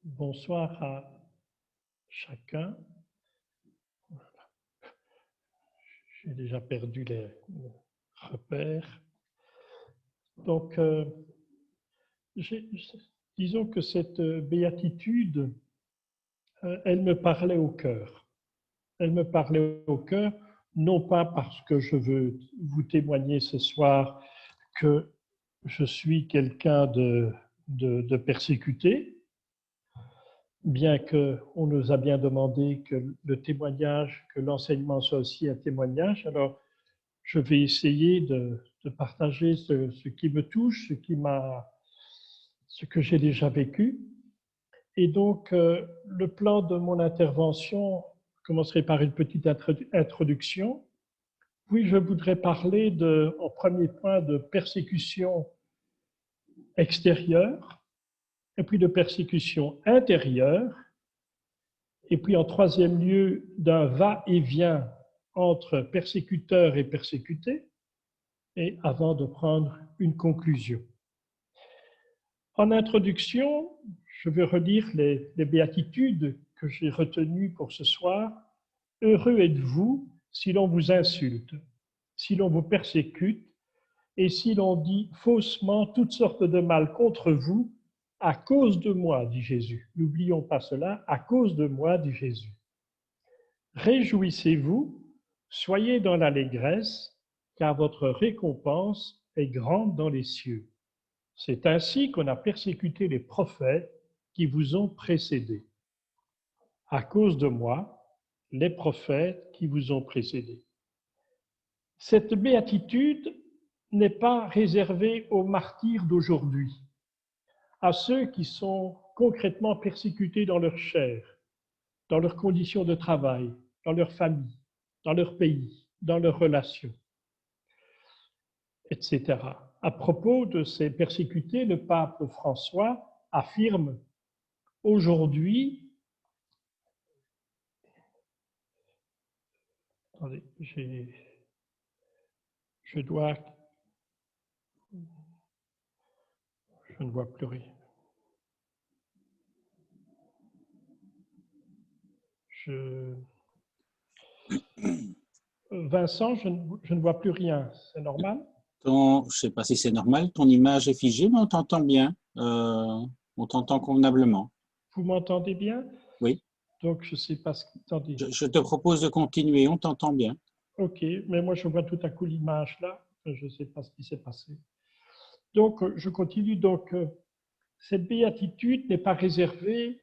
Bonsoir à chacun. J'ai déjà perdu les repères. Donc, disons que cette béatitude, elle me parlait au cœur. Elle me parlait au cœur, non pas parce que je veux vous témoigner ce soir que je suis quelqu'un de persécuté, bien qu'on nous a bien demandé que le témoignage, que l'enseignement soit aussi un témoignage. Alors, je vais essayer de partager ce qui me touche, ce que j'ai déjà vécu. Et donc, le plan de mon intervention commencerait par une petite introduction. Puis, je voudrais parler en premier point de persécution extérieure, et puis de persécution intérieure, et puis en troisième lieu, d'un va-et-vient entre persécuteur et persécuté, et avant de prendre une conclusion. En introduction, je vais relire les béatitudes que j'ai retenues pour ce soir. Heureux êtes-vous si l'on vous insulte, si l'on vous persécute et si l'on dit faussement toutes sortes de mal contre vous à cause de moi, dit Jésus. N'oublions pas cela, à cause de moi, dit Jésus. Réjouissez-vous, soyez dans l'allégresse, car votre récompense est grande dans les cieux. C'est ainsi qu'on a persécuté les prophètes qui vous ont précédés. À cause de moi, les prophètes qui vous ont précédés. Cette béatitude n'est pas réservée aux martyrs d'aujourd'hui, à ceux qui sont concrètement persécutés dans leur chair, dans leurs conditions de travail, dans leur famille, dans leur pays, dans leurs relations, etc. À propos de ces persécutés, le pape François affirme aujourd'hui, attendez, je ne vois plus rien. Vincent, je ne vois plus rien, c'est normal? Je ne sais pas si c'est normal, ton image est figée, mais on t'entend bien, on t'entend convenablement. Vous m'entendez bien? Oui. Donc, je ne sais pas ce que... Attendez. Je te propose de continuer, on t'entend bien. Ok, mais moi je vois tout à coup l'image là, je ne sais pas ce qui s'est passé. Donc, je continue. Donc, cette béatitude n'est pas réservée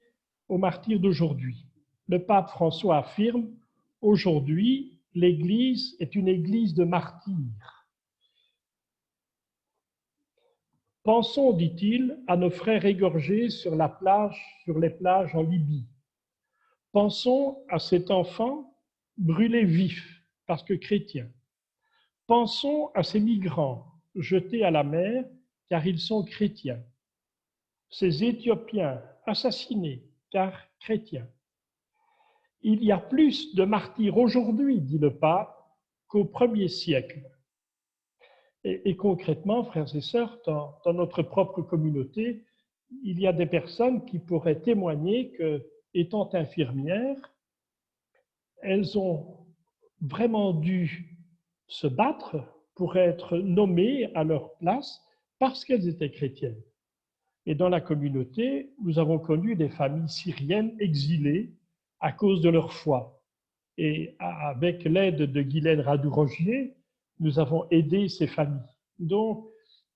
aux martyrs d'aujourd'hui. Le pape François affirme, aujourd'hui, l'Église est une Église de martyrs. Pensons, dit-il, à nos frères égorgés sur les plages en Libye. Pensons à cet enfant brûlé vif parce que chrétien. Pensons à ces migrants jetés à la mer car ils sont chrétiens. Ces Éthiopiens assassinés car chrétiens. Il y a plus de martyrs aujourd'hui, dit le pape, qu'au 1er siècle. Et concrètement, frères et sœurs, dans notre propre communauté, il y a des personnes qui pourraient témoigner que, étant infirmières, elles ont vraiment dû se battre pour être nommées à leur place parce qu'elles étaient chrétiennes. Et dans la communauté, nous avons connu des familles syriennes exilées à cause de leur foi. Et avec l'aide de Guylaine Radou-Rogier, nous avons aidé ces familles. Donc,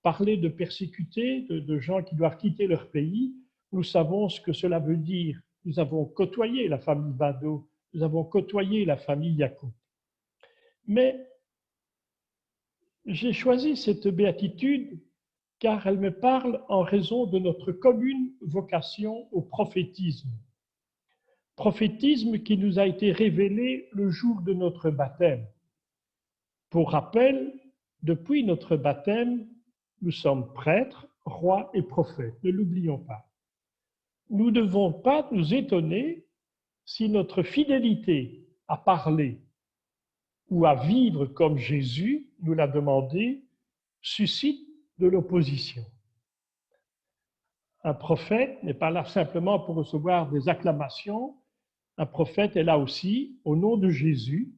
parler de persécutés, de gens qui doivent quitter leur pays, nous savons ce que cela veut dire. Nous avons côtoyé la famille Bado, nous avons côtoyé la famille Yacoub. Mais j'ai choisi cette béatitude car elle me parle en raison de notre commune vocation au prophétisme. Prophétisme qui nous a été révélé le jour de notre baptême. Pour rappel, depuis notre baptême, nous sommes prêtres, rois et prophètes, ne l'oublions pas. Nous ne devons pas nous étonner si notre fidélité à parler ou à vivre comme Jésus nous l'a demandé suscite de l'opposition. Un prophète n'est pas là simplement pour recevoir des acclamations. Un prophète est là aussi au nom de Jésus,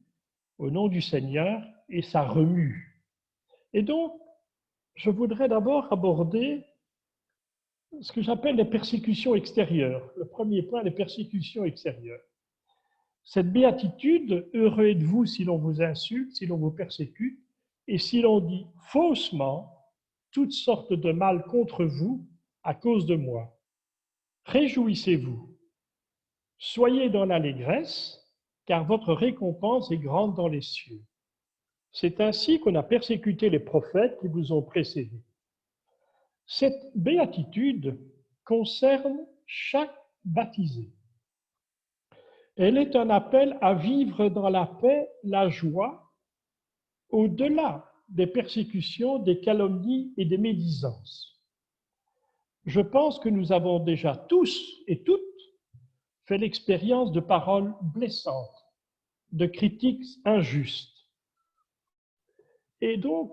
au nom du Seigneur, et ça remue. Et donc, je voudrais d'abord aborder ce que j'appelle les persécutions extérieures. Le premier point, les persécutions extérieures. Cette béatitude, heureux êtes-vous si l'on vous insulte, si l'on vous persécute, et si l'on dit faussement toutes sortes de mal contre vous à cause de moi. Réjouissez-vous, soyez dans l'allégresse, car votre récompense est grande dans les cieux. C'est ainsi qu'on a persécuté les prophètes qui vous ont précédés. Cette béatitude concerne chaque baptisé. Elle est un appel à vivre dans la paix, la joie, au-delà des persécutions, des calomnies et des médisances. Je pense que nous avons déjà tous et toutes fait l'expérience de paroles blessantes, de critiques injustes. Et donc,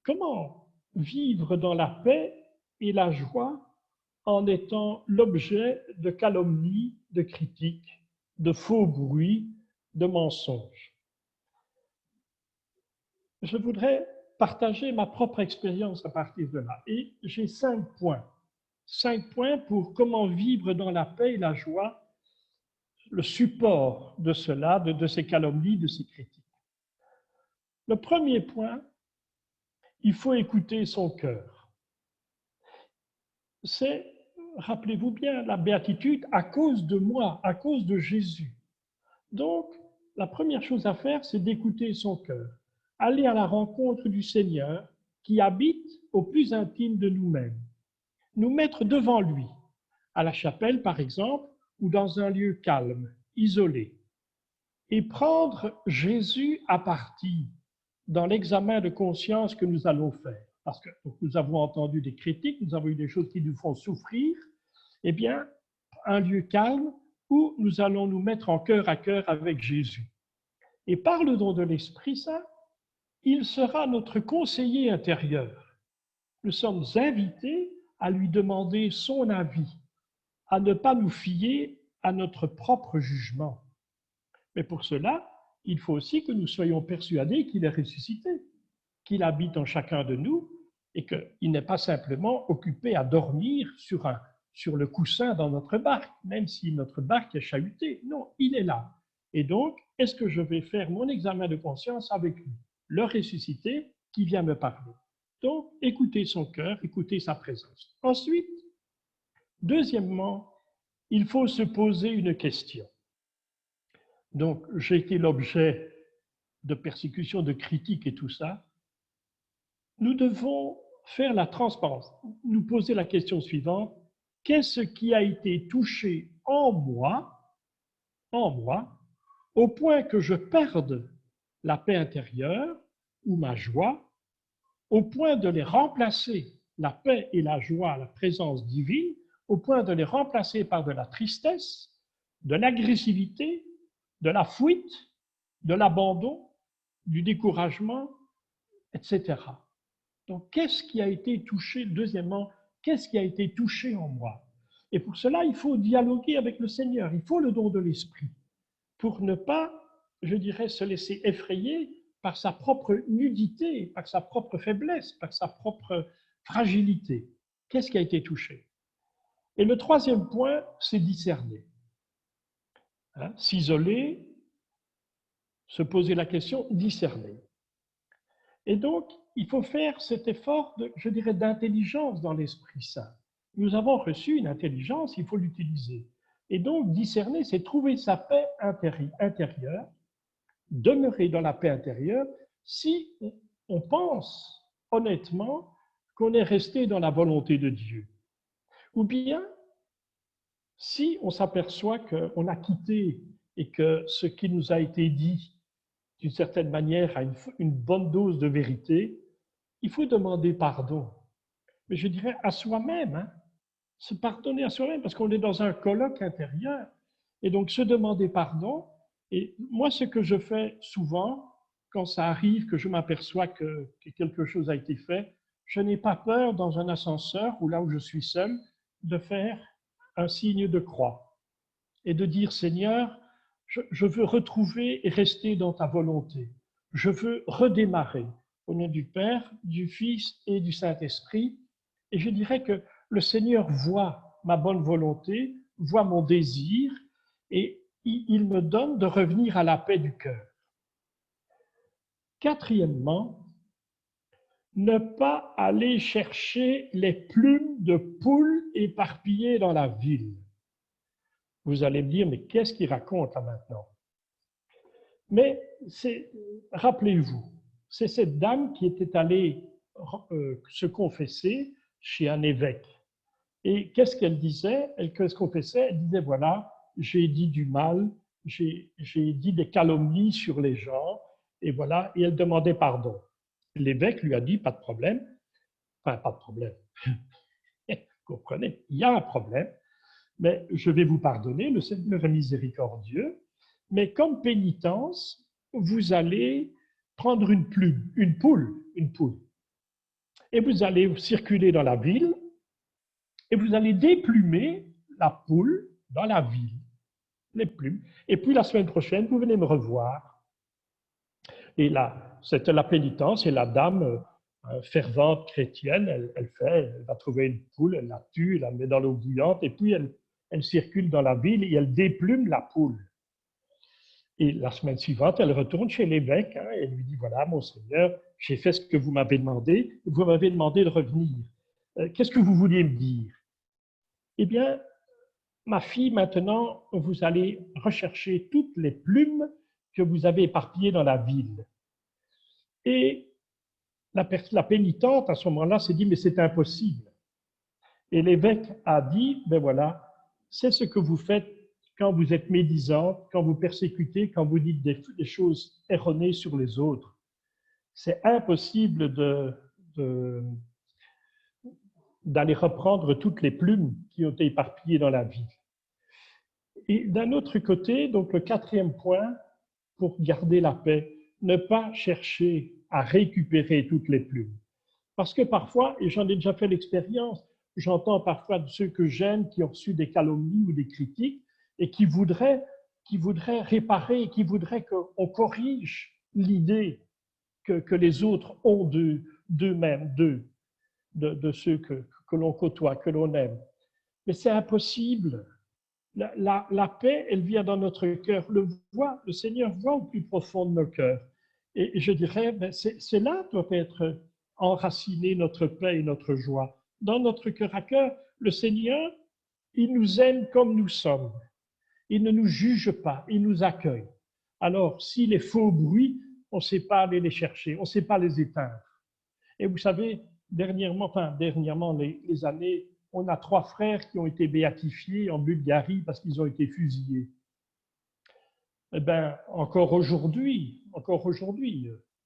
comment vivre dans la paix et la joie en étant l'objet de calomnies, de critiques, de faux bruits, de mensonges? Je voudrais partager ma propre expérience à partir de là. Et j'ai 5 points. 5 points pour comment vivre dans la paix et la joie, le support de cela, de ces calomnies, de ces critiques. Le premier point, il faut écouter son cœur. C'est, rappelez-vous bien, la béatitude à cause de moi, à cause de Jésus. Donc, la première chose à faire, c'est d'écouter son cœur. Aller à la rencontre du Seigneur qui habite au plus intime de nous-mêmes. Nous mettre devant lui, à la chapelle par exemple, ou dans un lieu calme, isolé, et prendre Jésus à partie dans l'examen de conscience que nous allons faire. Parce que nous avons entendu des critiques, nous avons eu des choses qui nous font souffrir, eh bien, un lieu calme où nous allons nous mettre en cœur à cœur avec Jésus. Et par le don de l'Esprit Saint, il sera notre conseiller intérieur. Nous sommes invités à lui demander son avis, à ne pas nous fier à notre propre jugement. Mais pour cela, il faut aussi que nous soyons persuadés qu'il est ressuscité, qu'il habite en chacun de nous et qu'il n'est pas simplement occupé à dormir sur le coussin dans notre barque, même si notre barque est chahutée. Non, il est là. Et donc, est-ce que je vais faire mon examen de conscience avec lui, le ressuscité qui vient me parler? Donc, écoutez son cœur, écoutez sa présence. Ensuite, deuxièmement, il faut se poser une question. Donc, j'ai été l'objet de persécutions, de critiques et tout ça. Nous devons faire la transparence, nous poser la question suivante: qu'est-ce qui a été touché en moi, au point que je perde la paix intérieure ou ma joie, au point de les remplacer, la paix et la joie, la présence divine, au point de les remplacer par de la tristesse, de l'agressivité, de la fuite, de l'abandon, du découragement, etc. Donc, qu'est-ce qui a été touché? Deuxièmement, qu'est-ce qui a été touché en moi? Et pour cela, il faut dialoguer avec le Seigneur, il faut le don de l'Esprit, pour ne pas, je dirais, se laisser effrayer par sa propre nudité, par sa propre faiblesse, par sa propre fragilité. Qu'est-ce qui a été touché? Et le troisième point, c'est discerner. S'isoler, se poser la question, discerner. Et donc, il faut faire cet effort, je dirais, d'intelligence dans l'Esprit Saint. Nous avons reçu une intelligence, il faut l'utiliser. Et donc, discerner, c'est trouver sa paix intérieure, demeurer dans la paix intérieure, si on pense honnêtement qu'on est resté dans la volonté de Dieu. Ou bien, si on s'aperçoit qu'on a quitté et que ce qui nous a été dit, d'une certaine manière, a une bonne dose de vérité, il faut demander pardon. Mais je dirais à soi-même, se pardonner à soi-même, parce qu'on est dans un colloque intérieur. Et donc, se demander pardon. Et moi, ce que je fais souvent, quand ça arrive, que je m'aperçois que quelque chose a été fait, je n'ai pas peur dans un ascenseur ou là où je suis seul de faire un signe de croix et de dire, Seigneur, je veux retrouver et rester dans ta volonté. Je veux redémarrer au nom du Père, du Fils et du Saint-Esprit. Et je dirais que le Seigneur voit ma bonne volonté, voit mon désir et il me donne de revenir à la paix du cœur. Quatrièmement, ne pas aller chercher les plumes de poules éparpillées dans la ville. Vous allez me dire, mais qu'est-ce qu'il raconte là maintenant? Mais rappelez-vous, c'est cette dame qui était allée se confesser chez un évêque. Et qu'est-ce qu'elle disait? Elle se confessait, elle disait, voilà, j'ai dit du mal, j'ai dit des calomnies sur les gens, et voilà, et elle demandait pardon. L'évêque lui a dit, pas de problème, enfin, pas de problème, vous comprenez, il y a un problème, mais je vais vous pardonner, le Seigneur est miséricordieux, mais comme pénitence, vous allez prendre une plume, une poule, et vous allez circuler dans la ville, et vous allez déplumer la poule dans la ville, les plumes, et puis la semaine prochaine, vous venez me revoir. Et là, c'était la pénitence, et la dame, fervente chrétienne, elle va trouver une poule, elle la tue, elle la met dans l'eau bouillante, et puis elle circule dans la ville et elle déplume la poule. Et la semaine suivante, elle retourne chez l'évêque et elle lui dit, voilà, mon Seigneur, j'ai fait ce que vous m'avez demandé de revenir. Qu'est-ce que vous vouliez me dire? Eh bien, ma fille, maintenant, vous allez rechercher toutes les plumes que vous avez éparpillées dans la ville. Et la pénitente, à ce moment-là, s'est dit, mais c'est impossible. Et l'évêque a dit, ben voilà, c'est ce que vous faites quand vous êtes médisante, quand vous persécutez, quand vous dites des choses erronées sur les autres. C'est impossible d'aller reprendre toutes les plumes qui ont été éparpillées dans la vie. Et d'un autre côté, donc le quatrième point, pour garder la paix, ne pas chercher à récupérer toutes les plumes. Parce que parfois, et j'en ai déjà fait l'expérience, j'entends parfois de ceux que j'aime qui ont reçu des calomnies ou des critiques et qui voudraient réparer, qui voudraient qu'on corrige l'idée que les autres ont d'eux-mêmes, de ceux que l'on côtoie, que l'on aime. Mais c'est impossible. La paix, elle vient dans notre cœur. Le Seigneur voit au plus profond de nos cœurs. Et je dirais, ben c'est là doit être enracinée notre paix et notre joie. Dans notre cœur à cœur, le Seigneur, il nous aime comme nous sommes. Il ne nous juge pas, il nous accueille. Alors, si les faux bruits, on ne sait pas aller les chercher, on ne sait pas les éteindre. Et vous savez, dernièrement, les années, on a 3 frères qui ont été béatifiés en Bulgarie parce qu'ils ont été fusillés. Eh bien, encore aujourd'hui,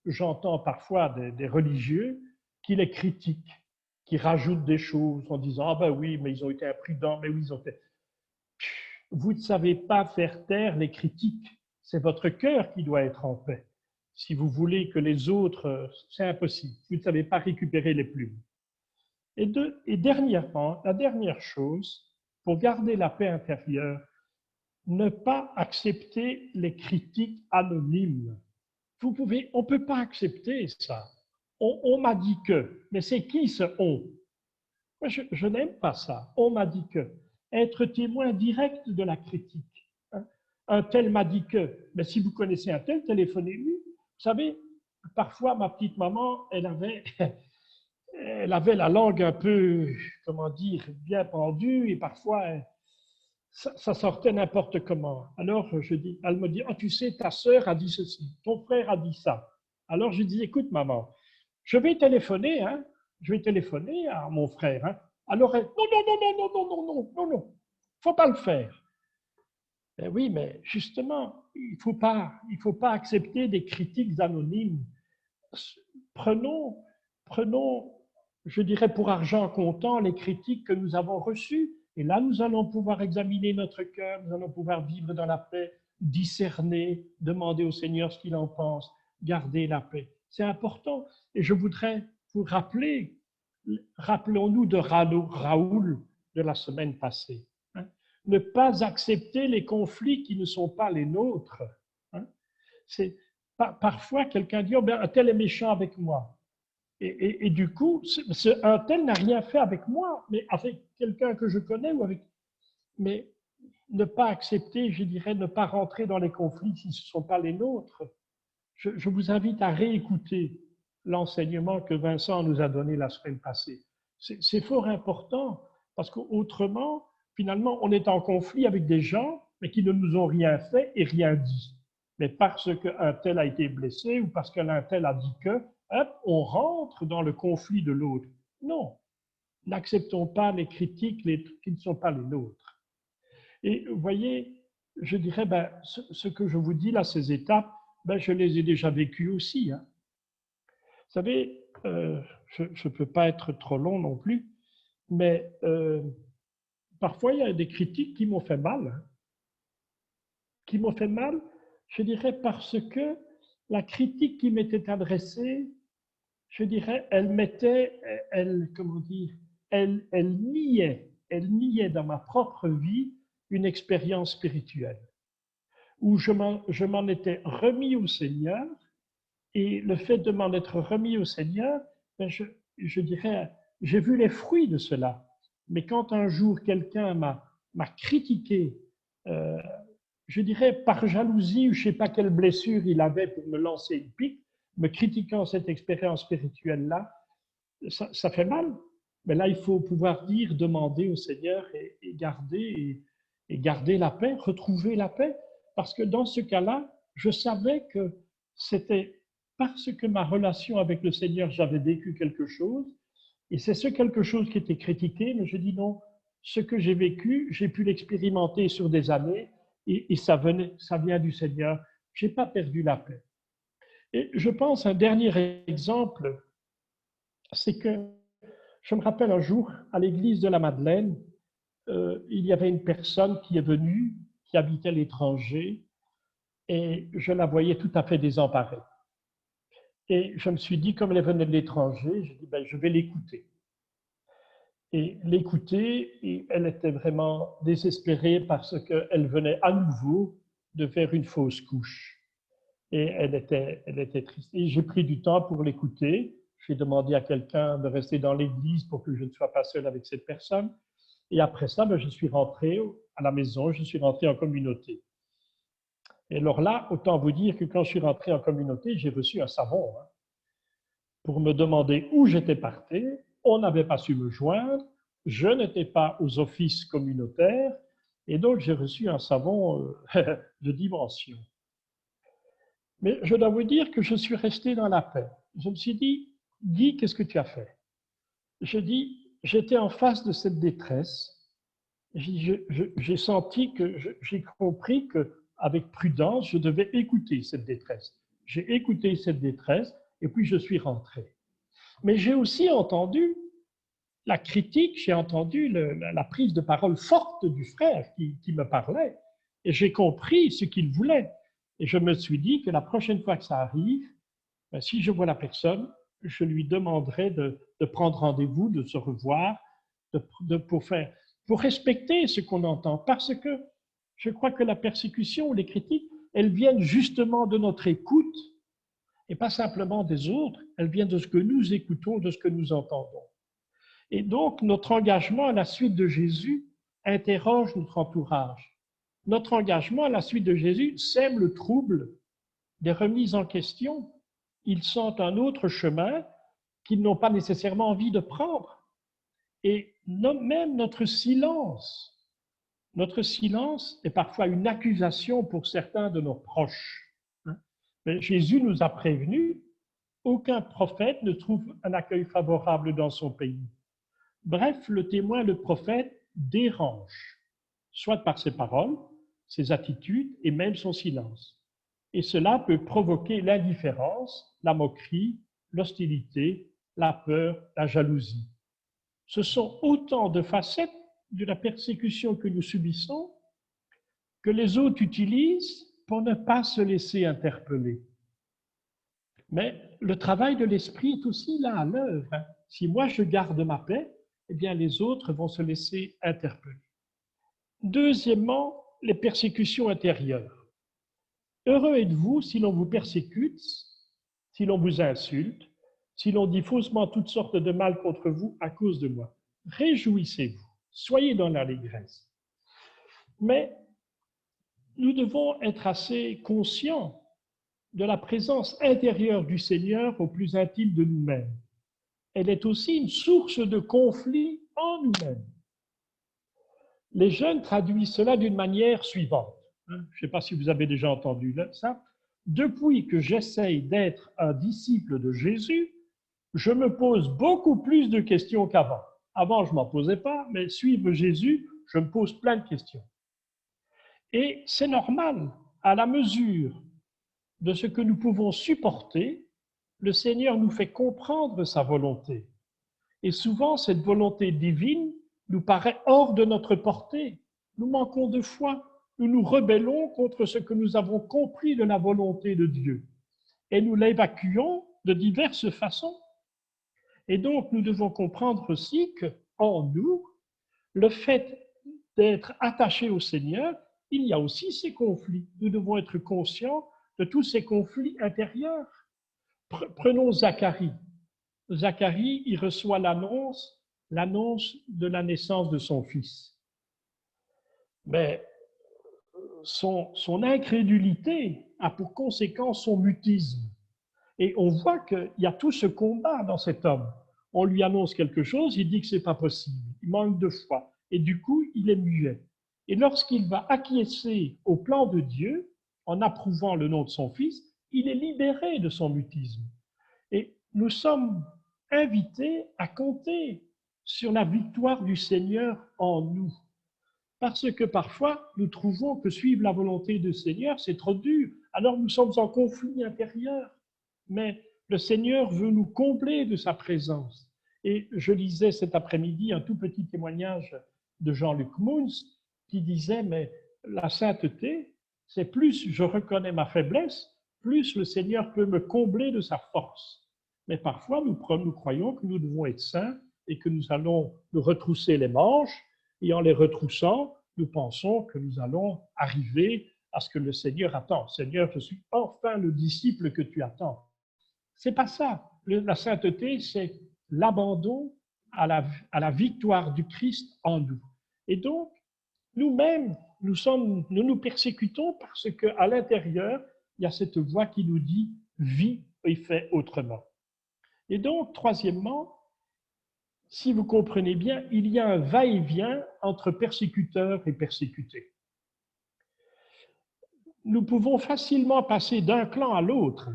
j'entends parfois des religieux qui les critiquent, qui rajoutent des choses en disant « Ah ben oui, mais ils ont été imprudents, mais oui, ils ont fait… » Vous ne savez pas faire taire les critiques, c'est votre cœur qui doit être en paix. Si vous voulez que les autres, c'est impossible, vous ne savez pas récupérer les plumes. Et dernièrement, la dernière chose, pour garder la paix intérieure, ne pas accepter les critiques anonymes. On ne peut pas accepter ça. On m'a dit que, mais c'est qui ce on? Moi, je n'aime pas ça. On m'a dit que. Être témoin direct de la critique. Un tel m'a dit que, mais si vous connaissez un tel, téléphonez-lui. Vous savez, parfois, ma petite maman, elle avait la langue un peu, comment dire, bien pendue et parfois, ça sortait n'importe comment. Alors, elle me dit, oh, tu sais, ta sœur a dit ceci, ton frère a dit ça. Alors, je dis, écoute, maman, je vais téléphoner à mon frère. Alors, elle, non, faut pas le faire. Ben oui, mais justement, il faut pas accepter des critiques anonymes. Prenons, je dirais pour argent comptant, les critiques que nous avons reçues. Et là, nous allons pouvoir examiner notre cœur, nous allons pouvoir vivre dans la paix, discerner, demander au Seigneur ce qu'il en pense, garder la paix. C'est important. Et je voudrais vous rappeler, rappelons-nous de Raoul, de la semaine passée. Hein. Ne pas accepter les conflits qui ne sont pas les nôtres. Hein. Parfois, quelqu'un dit, oh, ben, un tel est méchant avec moi. Et du coup, un tel n'a rien fait avec moi, mais avec quelqu'un que je connais ou avec... Mais ne pas accepter, je dirais, ne pas rentrer dans les conflits si ce ne sont pas les nôtres. Je vous invite à réécouter l'enseignement que Vincent nous a donné la semaine passée. C'est fort important parce qu'autrement, finalement, on est en conflit avec des gens, mais qui ne nous ont rien fait et rien dit. Mais parce qu'un tel a été blessé ou parce qu'un tel a dit que, hop, on rentre dans le conflit de l'autre. Non, n'acceptons pas les critiques qui ne sont pas les nôtres. Et vous voyez, je dirais, ben, ce que je vous dis là, ces étapes, ben, je les ai déjà vécues aussi. Hein. Vous savez, je ne peux pas être trop long non plus, mais parfois il y a des critiques qui m'ont fait mal. Hein. Qui m'ont fait mal, je dirais, parce que la critique qui m'était adressée, je dirais, comment dire, elle niait dans ma propre vie une expérience spirituelle, où je m'en étais remis au Seigneur, et le fait de m'en être remis au Seigneur, ben je dirais, j'ai vu les fruits de cela. Mais quand un jour quelqu'un m'a critiqué, je dirais par jalousie ou je ne sais pas quelle blessure il avait pour me lancer une pique, me critiquant cette expérience spirituelle-là, ça fait mal. Mais là, il faut pouvoir dire, demander au Seigneur et garder la paix, retrouver la paix. Parce que dans ce cas-là, je savais que c'était parce que ma relation avec le Seigneur, j'avais vécu quelque chose, et c'est ce quelque chose qui était critiqué, mais je dis non, ce que j'ai vécu, j'ai pu l'expérimenter sur des années, et ça vient du Seigneur. Je n'ai pas perdu la paix. Et je pense, un dernier exemple, c'est que je me rappelle un jour, à l'église de la Madeleine, il y avait une personne qui est venue, qui habitait à l'étranger, et je la voyais tout à fait désemparée. Et je me suis dit, comme elle venait de l'étranger, je dis, ben, je vais l'écouter. Et et elle était vraiment désespérée parce qu'elle venait à nouveau de faire une fausse couche. Et elle était triste. Et j'ai pris du temps pour l'écouter. J'ai demandé à quelqu'un de rester dans l'église pour que je ne sois pas seul avec cette personne. Et après ça, ben, je suis rentré à la maison, je suis rentré en communauté. Et alors là, autant vous dire que quand je suis rentré en communauté, j'ai reçu un savon hein, pour me demander où j'étais parti. On n'avait pas su me joindre, je n'étais pas aux offices communautaires, et donc j'ai reçu un savon de dimension. Mais je dois vous dire que je suis resté dans la paix. Je me suis dit, Guy, qu'est-ce que tu as fait? Je dis, j'étais en face de cette détresse. J'ai senti j'ai compris qu'avec prudence, je devais écouter cette détresse. J'ai écouté cette détresse et puis je suis rentré. Mais j'ai aussi entendu la critique, j'ai entendu la prise de parole forte du frère qui me parlait et j'ai compris ce qu'il voulait. Et je me suis dit que la prochaine fois que ça arrive, ben, si je vois la personne, je lui demanderai de prendre rendez-vous, de se revoir, pour respecter ce qu'on entend. Parce que je crois que la persécution ou les critiques, elles viennent justement de notre écoute et pas simplement des autres, elles viennent de ce que nous écoutons, de ce que nous entendons. Et donc, notre engagement à la suite de Jésus interroge notre entourage. Notre engagement à la suite de Jésus sème le trouble des remises en question. Ils sentent un autre chemin qu'ils n'ont pas nécessairement envie de prendre. Et même notre silence est parfois une accusation pour certains de nos proches. Mais Jésus nous a prévenus, aucun prophète ne trouve un accueil favorable dans son pays. Bref, le témoin, le prophète, dérange, soit par ses paroles, ses attitudes et même son silence. Et cela peut provoquer l'indifférence, la moquerie, l'hostilité, la peur, la jalousie. Ce sont autant de facettes de la persécution que nous subissons que les autres utilisent pour ne pas se laisser interpeller. Mais le travail de l'esprit est aussi là à l'œuvre. Si moi je garde ma paix, eh bien les autres vont se laisser interpeller. Deuxièmement, les persécutions intérieures. Heureux êtes-vous si l'on vous persécute, si l'on vous insulte, si l'on dit faussement toutes sortes de mal contre vous à cause de moi. Réjouissez-vous, soyez dans l'allégresse. Mais nous devons être assez conscients de la présence intérieure du Seigneur au plus intime de nous-mêmes. Elle est aussi une source de conflit en nous-mêmes. Les jeunes traduisent cela d'une manière suivante. Je ne sais pas si vous avez déjà entendu ça. Depuis que j'essaye d'être un disciple de Jésus, je me pose beaucoup plus de questions qu'avant. Avant, je ne m'en posais pas, mais suivre Jésus, je me pose plein de questions. Et c'est normal, à la mesure de ce que nous pouvons supporter, le Seigneur nous fait comprendre sa volonté. Et souvent, cette volonté divine nous paraît hors de notre portée. Nous manquons de foi, nous nous rebellons contre ce que nous avons compris de la volonté de Dieu. Et nous l'évacuons de diverses façons. Et donc, nous devons comprendre aussi qu'en nous, le fait d'être attaché au Seigneur, il y a aussi ces conflits. Nous devons être conscients de tous ces conflits intérieurs. Prenons Zacharie. Zacharie, il reçoit l'annonce de la naissance de son fils. Mais son incrédulité a pour conséquence son mutisme. Et on voit qu'il y a tout ce combat dans cet homme. On lui annonce quelque chose, il dit que ce n'est pas possible, il manque de foi. Et du coup, il est muet. Et lorsqu'il va acquiescer au plan de Dieu, en approuvant le nom de son fils, il est libéré de son mutisme. Et nous sommes invités à compter sur la victoire du Seigneur en nous. Parce que parfois, nous trouvons que suivre la volonté du Seigneur, c'est trop dur. Alors nous sommes en conflit intérieur. Mais le Seigneur veut nous combler de sa présence. Et je lisais cet après-midi un tout petit témoignage de Jean-Luc Mouns qui disait, mais la sainteté, c'est plus je reconnais ma faiblesse, plus le Seigneur peut me combler de sa force. Mais parfois, nous croyons que nous devons être saints et que nous allons nous retrousser les manches, et en les retroussant, nous pensons que nous allons arriver à ce que le Seigneur attend. Seigneur, je suis enfin le disciple que tu attends. C'est pas ça. La sainteté, c'est l'abandon à la victoire du Christ en nous. Et donc, nous-mêmes, nous persécutons parce qu'à l'intérieur, il y a cette voix qui nous dit « vis et fais autrement ». Et donc, troisièmement, si vous comprenez bien, il y a un va-et-vient entre persécuteurs et persécutés. Nous pouvons facilement passer d'un clan à l'autre.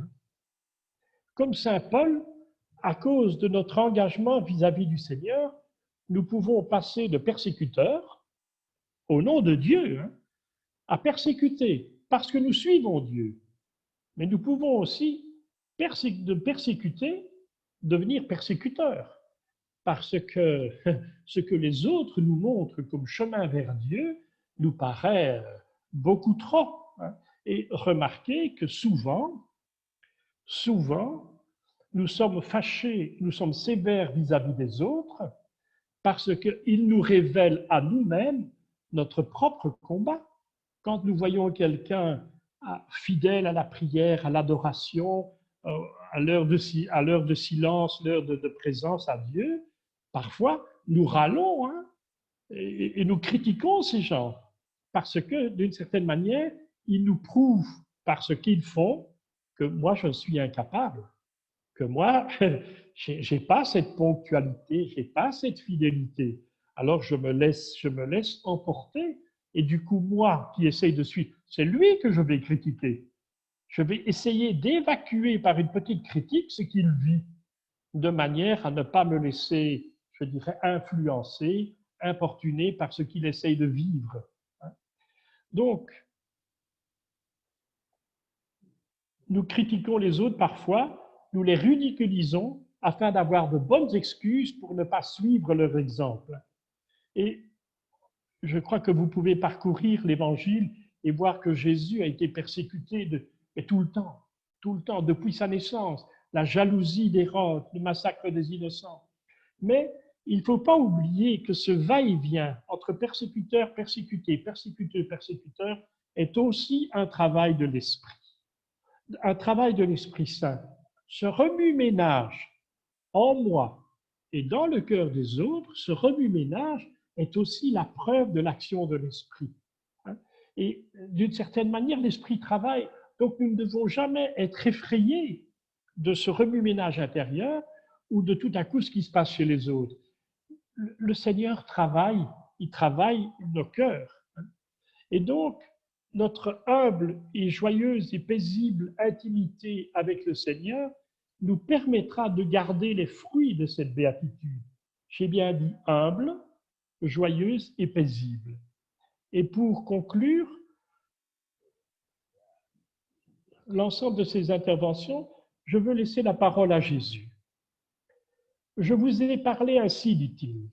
Comme saint Paul, à cause de notre engagement vis-à-vis du Seigneur, nous pouvons passer de persécuteurs, au nom de Dieu, à persécuter, parce que nous suivons Dieu. Mais nous pouvons aussi, de persécuter, devenir persécuteurs. Parce que ce que les autres nous montrent comme chemin vers Dieu nous paraît beaucoup trop. Et remarquez que souvent, nous sommes fâchés, nous sommes sévères vis-à-vis des autres parce qu'ils nous révèlent à nous-mêmes notre propre combat. Quand nous voyons quelqu'un fidèle à la prière, à l'adoration, à l'heure de silence, l'heure de présence à Dieu, parfois, nous râlons et nous critiquons ces gens parce que, d'une certaine manière, ils nous prouvent par ce qu'ils font que moi, je suis incapable, que moi, je n'ai pas cette ponctualité, je n'ai pas cette fidélité. Alors, je me laisse emporter et du coup, moi qui essaye de suivre, c'est lui que je vais critiquer. Je vais essayer d'évacuer par une petite critique ce qu'il vit, de manière à ne pas me laisser, je dirais, influencer, importuner par ce qu'il essaye de vivre. Donc, nous critiquons les autres parfois, nous les ridiculisons afin d'avoir de bonnes excuses pour ne pas suivre leur exemple. Et je crois que vous pouvez parcourir l'Évangile et voir que Jésus a été persécuté tout le temps, depuis sa naissance, la jalousie d'Hérode, le massacre des innocents. Mais il ne faut pas oublier que ce va-et-vient entre persécuteur, persécuté, persécuteur, persécuteur est aussi un travail de l'esprit Saint. Ce remue-ménage en moi et dans le cœur des autres, ce remue-ménage est aussi la preuve de l'action de l'esprit. Et d'une certaine manière, l'esprit travaille. Donc nous ne devons jamais être effrayés de ce remue-ménage intérieur ou de tout à coup ce qui se passe chez les autres. Le Seigneur travaille, il travaille nos cœurs. Et donc, notre humble et joyeuse et paisible intimité avec le Seigneur nous permettra de garder les fruits de cette béatitude. J'ai bien dit humble, joyeuse et paisible. Et pour conclure l'ensemble de ces interventions, je veux laisser la parole à Jésus. Je vous ai parlé ainsi, dit-il,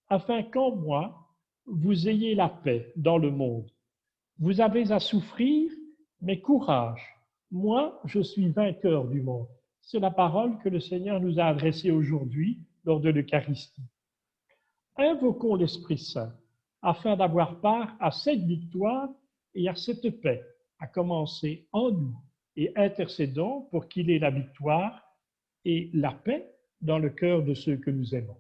afin qu'en moi, vous ayez la paix dans le monde. Vous avez à souffrir, mais courage. Moi, je suis vainqueur du monde. C'est la parole que le Seigneur nous a adressée aujourd'hui lors de l'Eucharistie. Invoquons l'Esprit Saint afin d'avoir part à cette victoire et à cette paix, à commencer en nous, et intercédons pour qu'il ait la victoire et la paix dans le cœur de ceux que nous aimons.